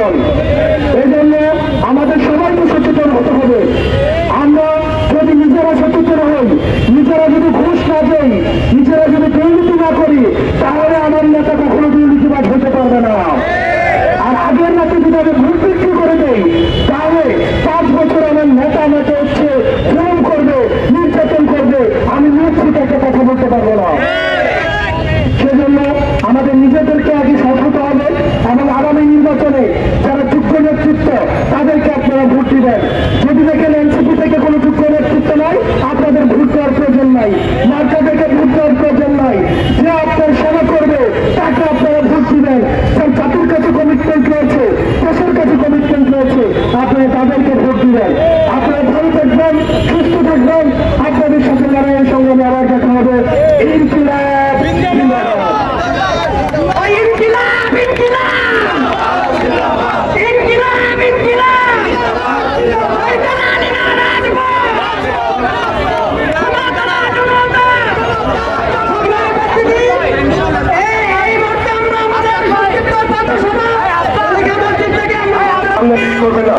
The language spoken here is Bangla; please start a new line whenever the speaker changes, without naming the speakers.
দল। এই জন্য আমাদের সবাইকে সচেতন হতে হবে। আমরা যদি নিজেরা সচেতন হই, নিজেরা যদি ঘুষ না দেই, নিজেরা যদি দুর্নীতি না করি, তাহলে আমার নেতা কখনো দুর্নীতিবাজ হতে পারবে না। আর আগের নেতা যদি আমি ভোট বিক্রি করে দেই, তাহলে 5 বছর আমার নেতা আমাকে হচ্ছে জুলুম করবে, নির্যাতন করবে, আমি নিশ্চিত একটা কথা বলতে পারবো না। সেজন্য আমাদের নিজেদেরকে আগে সৎ হতে হবে এবং আগামী নির্বাচনে যারা যোগ্য নেতৃত্ব তাদেরকে আপনারা ভোট দিবেন। যদি দেখেন এনসিপি থেকে কোনো যোগ্য নেতৃত্ব নাই, আপনাদের ভোট দেওয়ার প্রয়োজন নাই, মার্কা থেকে ভোট দেওয়ার প্রয়োজন নাই। যে আপনার সেবা করবে তাকে আপনারা ভোট দিবেন। তার জাতির কাছে কমিটমেন্ট রয়েছে, দেশের কাছে কমিটমেন্ট রয়েছে, আপনারা তাদেরকে ভোট দিবেন। আপনারা ভালো থাকবেন, সুস্থ থাকবেন। আপনাদের সাথে লড়াইয়ের সংগ্রামে আবার দেখা হবে। ইনকিলাব জিন্দাবাদ। করবে না।